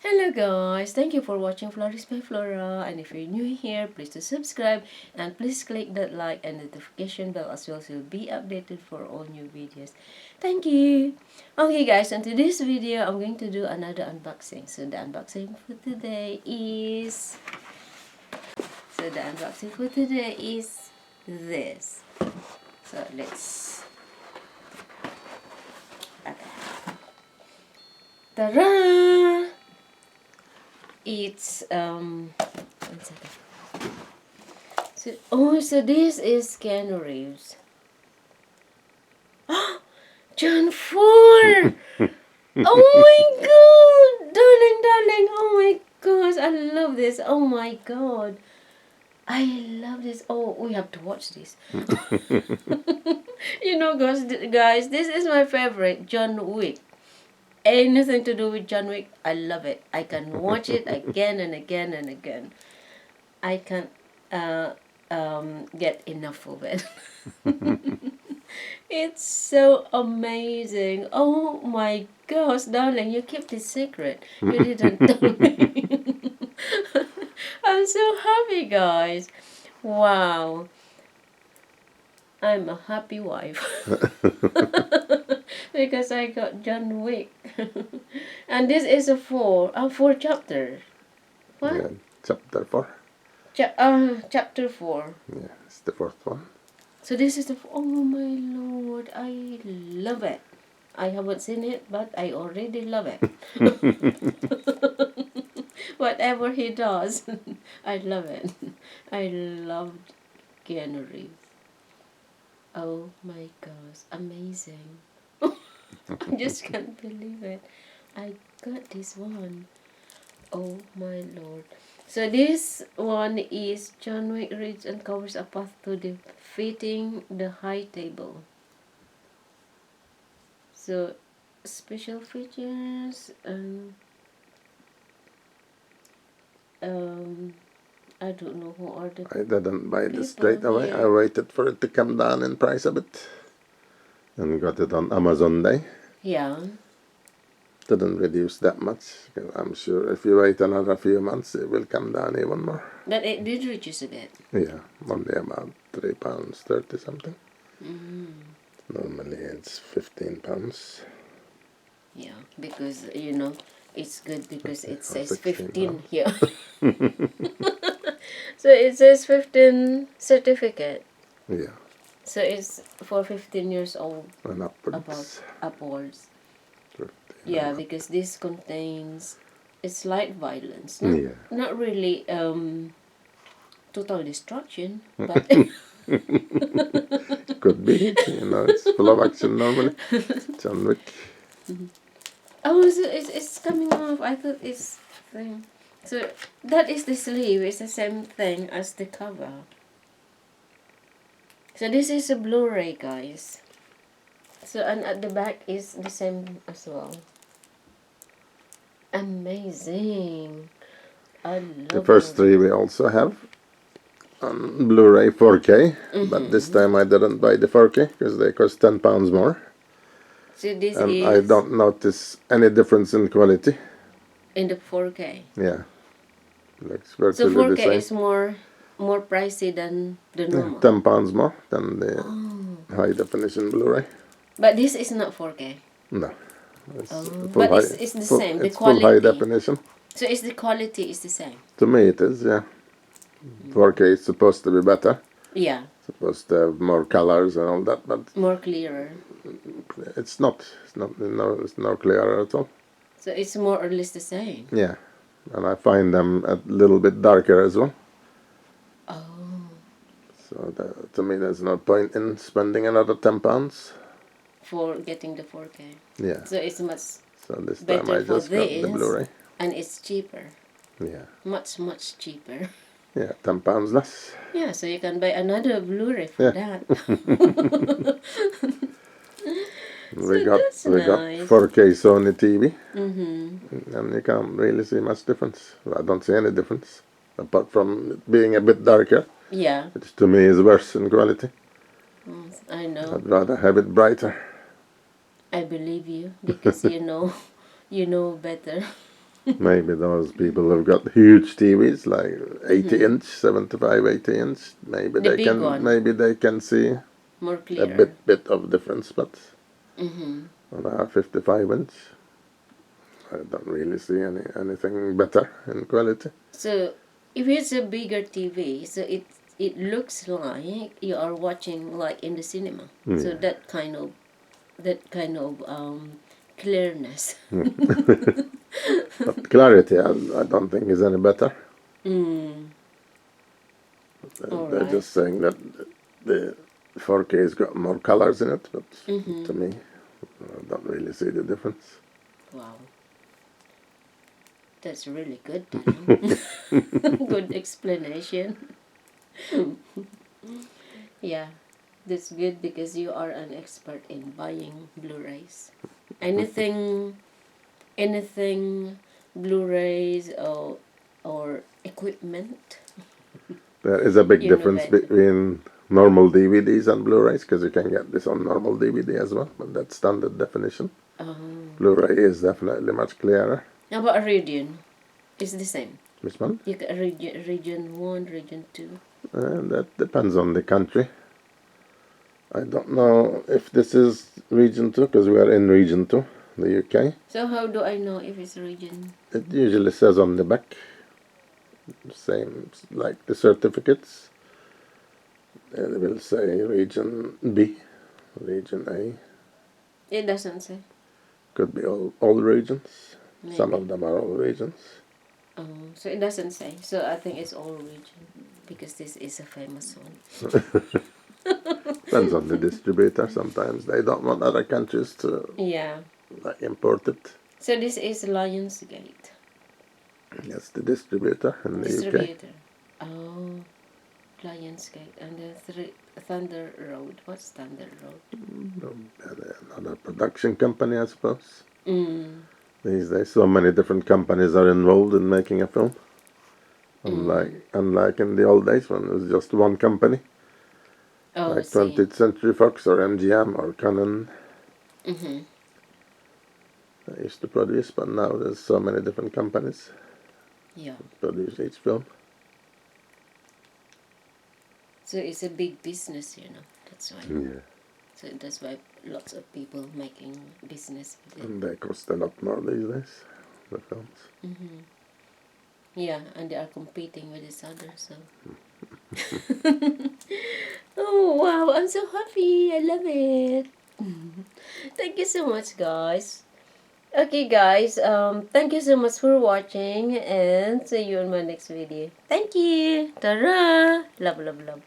Hello guys, thank you for watching Flourish by Flora, and if you're new here, please do subscribe and please click that like and notification bell as well so you'll be updated for all new videos. Thank you. Okay guys, in today's video I'm going to do another unboxing. So the unboxing for today is this. So let's ta-da! It's one second. So this is Keanu Reeves. John 4! Oh my god! Darling, oh my gosh, I love this. Oh my god. I love this. Oh, we have to watch this. Guys, this is my favorite, John Wick. Anything to do with John Wick, I love it. I can watch it again and again and again. I can't get enough of it. It's so amazing. Oh my gosh, darling, you kept this secret. You didn't tell me. I'm so happy, guys. Wow. I'm a happy wife. Because I got John Wick. And this is a four chapter. What? Yeah, chapter 4. Chapter 4. Yeah, it's the fourth one. So this is oh my lord, I love it. I haven't seen it, but I already love it. Whatever he does, I love it. I loved Keanu Reeves. Oh my gosh, amazing. I just can't believe it. I got this one. Oh my lord. So this one is John Wick reads and covers a path to defeating the High Table. So special features and I don't know who are the I didn't buy people this straight away. here. I waited for it to come down in price a bit. And got it on Amazon Day. Yeah. Didn't reduce that much. I'm sure if you wait another few months, it will come down even more. But it did reduce a bit. Yeah, only about £3.30 something. Normally it's £15. Yeah, because it's good because it says 16 15 here. So it says 15 certificate. Yeah, So it's for 15 years old and upwards. upwards. 15 Yeah, and because this contains slight violence. Not really total destruction, but could be, it's full of action normally. John Wick. oh, so it's coming off. I thought it's thing. So that is the sleeve. It's the same thing as the cover. So this is a Blu-ray, guys. So and at the back is the same as well. Amazing. I love The first three we also have on Blu-ray 4K, but this time I didn't buy the 4K because they cost £10 more. So this And is I don't notice any difference in quality. in the 4K. Yeah, looks So virtually 4K the same. is more pricey than the normal. £10 more than the high definition Blu-ray. But this is not 4K. No, it's But it's the same. The It's full high quality. definition. So the quality is the same. To me it is, yeah. 4K is supposed to be better. Yeah, Supposed to have more colors and all that, but more clearer. it's not. It's no clearer at all. So it's more or less the same. Yeah, and I find them a little bit darker as well. Oh, So to me, there's no point in spending another £10. for getting the 4K. Yeah. So it's much So this better time I for just got the this. Blu-ray. And it's cheaper. Yeah. Much cheaper. Yeah, £10 less. Yeah, so you can buy another Blu-ray for that. We that's got nice. 4K Sony TV, and you can't really see much difference. Well, I don't see any difference apart from it being a bit darker, Yeah, which to me is worse in quality. I know. I'd rather have it brighter. I believe you because you know better. Maybe those people who've got huge TVs, like 80-inch, 75, 80-inch. Maybe The they big can. one. Maybe they can see More a clearer. bit of difference, but Mm-hmm. on a 55-inch, I don't really see anything better in quality. So if it's a bigger TV, so it looks like you are watching like in the cinema. So Yeah. that kind of clearness. But clarity, I don't think is any better. Mm. All They're right. just saying that the 4K has got more colors in it, but Mm-hmm. to me, I don't really see the difference. Wow. That's really good, Daniel. Good explanation. Yeah, that's good because you are an expert in buying Blu-rays. Anything, anything, Blu-rays or equipment. There is a big You know difference better. between normal DVDs and Blu-rays, because you can get this on normal DVD as well, but that's standard definition. Blu-ray is definitely much clearer. How about a region? It's the same. Which one? You got region 1, region 2. That depends on the country. I don't know if this is region 2, because we are in region 2, the UK. So how do I know if it's region? It usually says on the back, same like the certificates. It will say region B, region A. It doesn't say. Could be all regions. Maybe. Some of them are all regions. So it doesn't say. So I think it's all region because this is a famous one. Depends on the distributor. Sometimes they don't want other countries to Yeah. import it. So this is Lionsgate. That's the distributor in the UK. Distributor. Oh, Lionsgate and the Thunder Road. What's Thunder Road? Another production company, I suppose. Mm. These days, so many different companies are involved in making a film. Unlike in the old days when it was just one company, Oh, like see. 20th Century Fox or MGM or Canon. Mm-hmm. They used to produce, but now there's so many different companies Yeah. that produce each film. So it's a big business, That's why. Yeah. So that's why lots of people making business with it. And they cost a lot more these days, the films. Mm-hmm. Yeah, and they are competing with each other, so. Oh, wow, I'm so happy. I love it. Thank you so much, guys. Okay, guys, thank you so much for watching and see you in my next video. Thank you. Tara. Love, love, love.